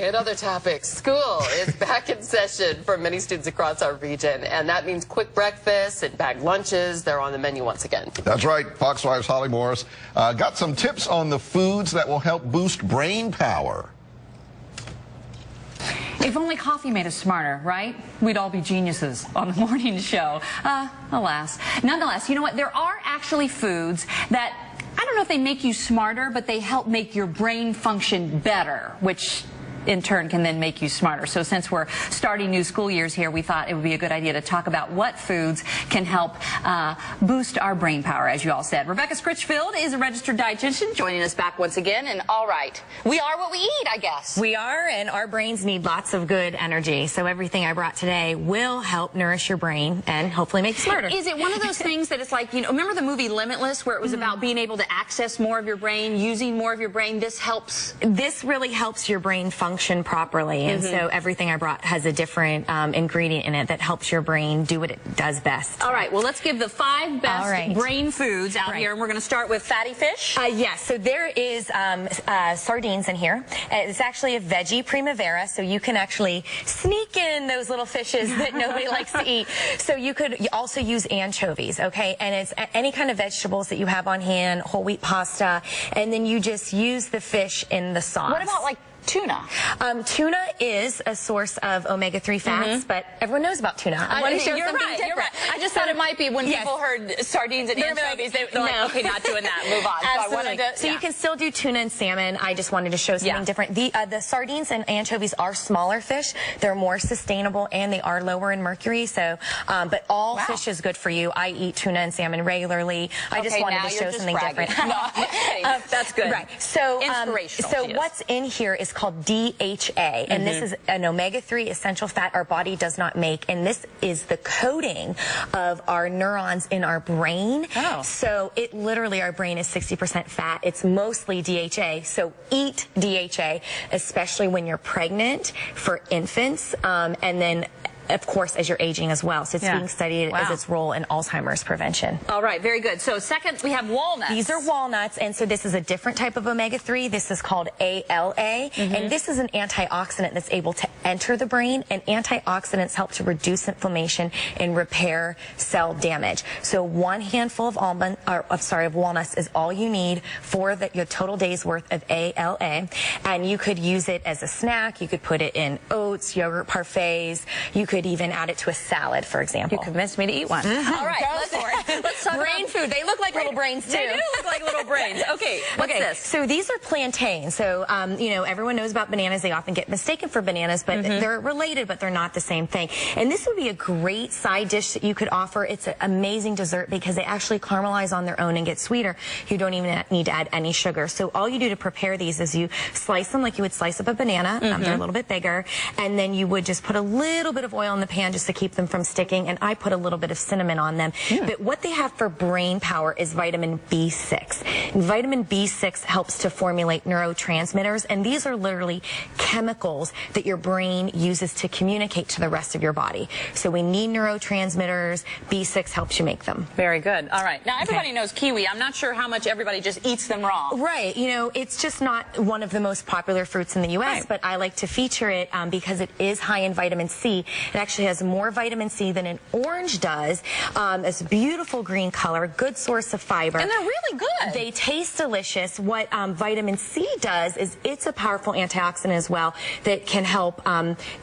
In other topics, school is back in session for many students across our region, and that means quick breakfasts and bagged lunches. They're on the menu once again. That's right. Fox 5's Holly Morris got some tips on the foods that will help boost brain power. If only coffee made us smarter, right? We'd all be geniuses on the morning show. Alas. Nonetheless, you know what? There are actually foods that, I don't know if they make you smarter, but they help make your brain function better, which in turn can then make you smarter. So since we're starting new school years here, we thought it would be a good idea to talk about what foods can help boost our brain power, as you all said. Rebecca Scritchfield is a registered dietitian, joining us back once again. And all right, we are what we eat, I guess. We are, and our brains need lots of good energy. So everything I brought today will help nourish your brain and hopefully make you smarter. Is it one of those things that it's like, you know, remember the movie Limitless, where it was about being able to access more of your brain, using more of your brain? This helps? This really helps your brain function properly, and so everything I brought has a different ingredient in it that helps your brain do what it does best. All right, well, let's give the 5 best brain foods out here, and we're going to start with fatty fish. Yes, so there is sardines in here. It's actually a veggie primavera, so you can actually sneak in those little fishes that nobody likes to eat. So you could also use anchovies, okay? And it's any kind of vegetables that you have on hand, whole wheat pasta, and then you just use the fish in the sauce. What about, like, tuna? Tuna is a source of omega-3 fats, but everyone knows about tuna. I want to show something different. You're right. I just thought it might be when people heard sardines and anchovies, they're like, okay, not doing that, move on. Absolutely. So you can still do tuna and salmon. I just wanted to show something different. The sardines and anchovies are smaller fish. They're more sustainable, and they are lower in mercury. So, but all fish is good for you. I eat tuna and salmon regularly. I just wanted to show something different. That's good. Right. So, inspirational. So what's in here is called DHA, and this is an omega-3 essential fat our body does not make, and this is the coating of our neurons in our brain. So it literally, our brain is 60% fat. It's mostly DHA, so eat DHA, especially when you're pregnant, for infants, and then of course, as you're aging as well. So it's being studied as its role in Alzheimer's prevention. All right, very good. So second, we have walnuts. These are walnuts, and so this is a different type of omega-3. This is called ALA, and this is an antioxidant that's able to enter the brain, and antioxidants help to reduce inflammation and repair cell damage. So one handful of walnuts is all you need for your total day's worth of ALA, and you could use it as a snack. You could put it in oats, yogurt parfaits. You could even add it to a salad, for example. You convinced me to eat one. All right, let's talk brain food. They look like little brains too. They do look like little brains. Okay, what's this? So these are plantains. So you know, everyone knows about bananas. They often get mistaken for bananas, but they're related, but they're not the same thing. And this would be a great side dish that you could offer. It's an amazing dessert because they actually caramelize on their own and get sweeter. You don't even need to add any sugar. So all you do to prepare these is you slice them like you would slice up a banana. They're a little bit bigger, and then you would just put a little bit of oil in the pan just to keep them from sticking, and I put a little bit of cinnamon on them. But what they have for brain power is vitamin B6. And vitamin B6 helps to formulate neurotransmitters, and these are literally chemicals that your brain uses to communicate to the rest of your body. So we need neurotransmitters. B6 helps you make them. Very good. All right. Now, everybody knows kiwi. I'm not sure how much everybody just eats them raw. Right. You know, it's just not one of the most popular fruits in the U.S., but I like to feature it because it is high in vitamin C. It actually has more vitamin C than an orange does. It's a beautiful green color, good source of fiber. And they're really good. They taste delicious. What vitamin C does is it's a powerful antioxidant as well that can help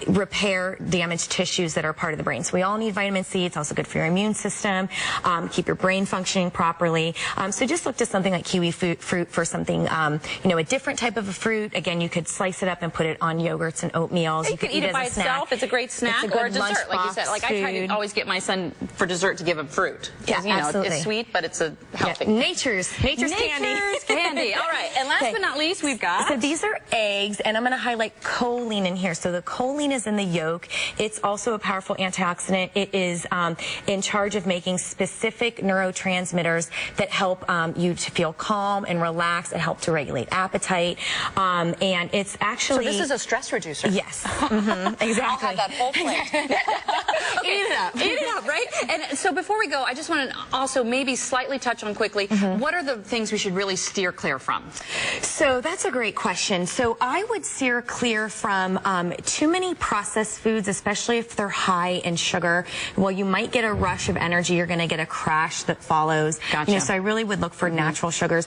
repair damaged tissues that are part of the brain. So we all need vitamin C. It's also good for your immune system, keep your brain functioning properly. So just look to something like kiwi fruit for something, you know, a different type of a fruit. Again, you could slice it up and put it on yogurts and oatmeals. You could eat it by itself. It's a great snack, or a dessert, like you said. Like I try to always get my son for dessert to give him fruit. Yeah, you know, absolutely. It's sweet, but it's a healthy. Nature's candy. Nature's candy. All right, and last but not least, we've got. So these are eggs, and I'm going to highlight choline in here. So the choline is in the yolk. It's also a powerful antioxidant. It is in charge of making specific neurotransmitters that help you to feel calm and relax and help to regulate appetite. And it's actually. So this is a stress reducer. Yes. Exactly. I'll have that whole plate. Eat it up. Eat it up, right? And so before we go, I just want to also maybe slightly touch on quickly, what are the things we should really steer clear from? So that's a great question. So I would steer clear from too many processed foods, especially if they're high in sugar. Well, you might get a rush of energy. You're going to get a crash that follows. Gotcha. You know, so I really would look for natural sugars.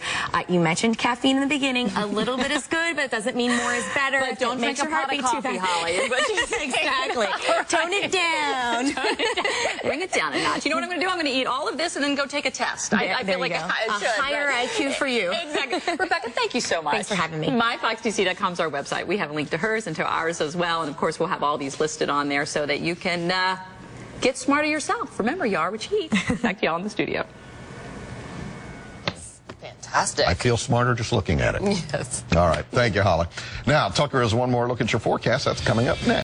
You mentioned caffeine in the beginning. A little bit is good, but it doesn't mean more is better. But don't drink a pot of coffee, Holly. Exactly. Tone it down. Bring it down a notch. You know what I'm going to do? I'm going to eat all of this and then go take a test. I feel like a higher IQ for you. Exactly. Rebecca, thank you so much. Thanks for having me. MyFoxDC.com is our website. We have a link to hers and to ours as well. And of course, we'll have all these listed on there so that you can get smarter yourself. Remember, you are what you eat. Back to y'all in the studio. Fantastic. I feel smarter just looking at it. Yes. All right. Thank you, Holly. Now, Tucker has one more look at your forecast. That's coming up next.